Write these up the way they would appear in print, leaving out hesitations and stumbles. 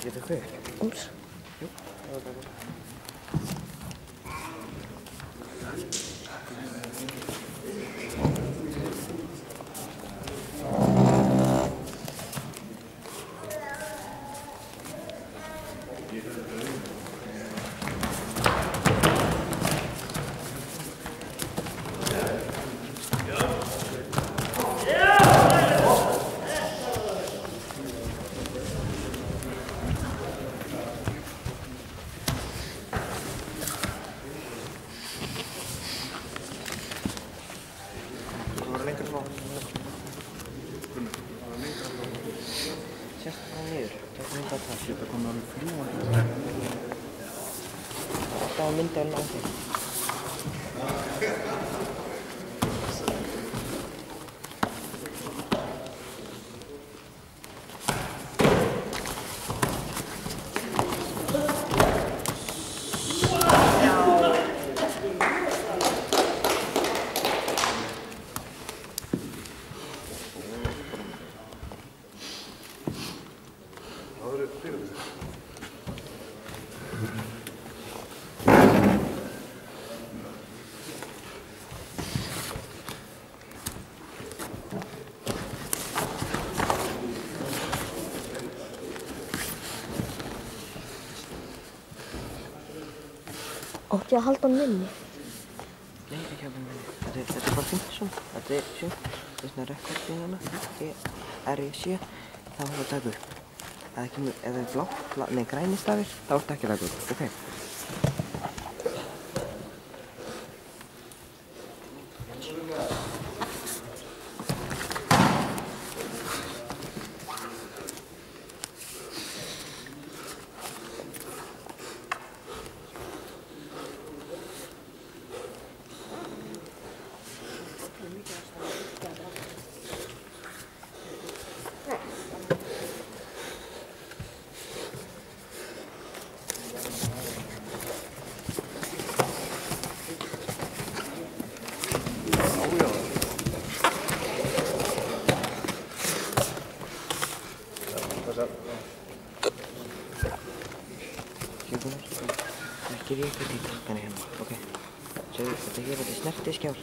Yo te juego. Ups. Sérst bara niður, tökum mynda að það. Geta komið alveg fljúandi. Þetta var myndavélin á þig. Átti að halda hann minni? Nei, ekki halda hann minni. Þetta er bara fínt svona. Þetta er sjönt. Þetta er svona rekording hana. RE7. Það var að taka upp. Ef það er blátt, nei græni stafir, þá ertu ekki að taka upp. Ok. Ekki ríka títa, þannig hérna, ok. Sjáðu, þetta hér er snertiskjár,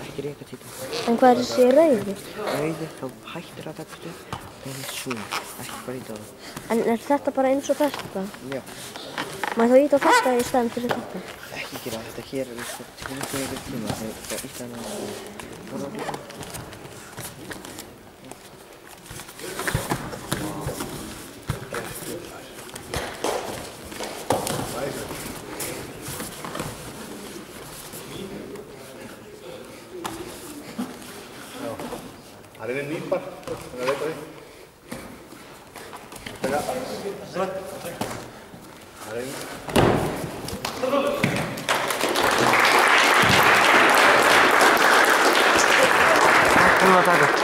ekki ríka títa. En hvað er þessi rauði? Rauði, þá hættir að taka upp, það er zoom, ekki bara íta á það. En er þetta bara eins og þetta? Já. Má þá íta á þetta í staðinn fyrir þetta? Ekki gera þetta, hér er sko tíma fyrir tíma, það íta hana og Það er einn nýpar, þannig að leita því. Það er einn. Hvað er það að taka?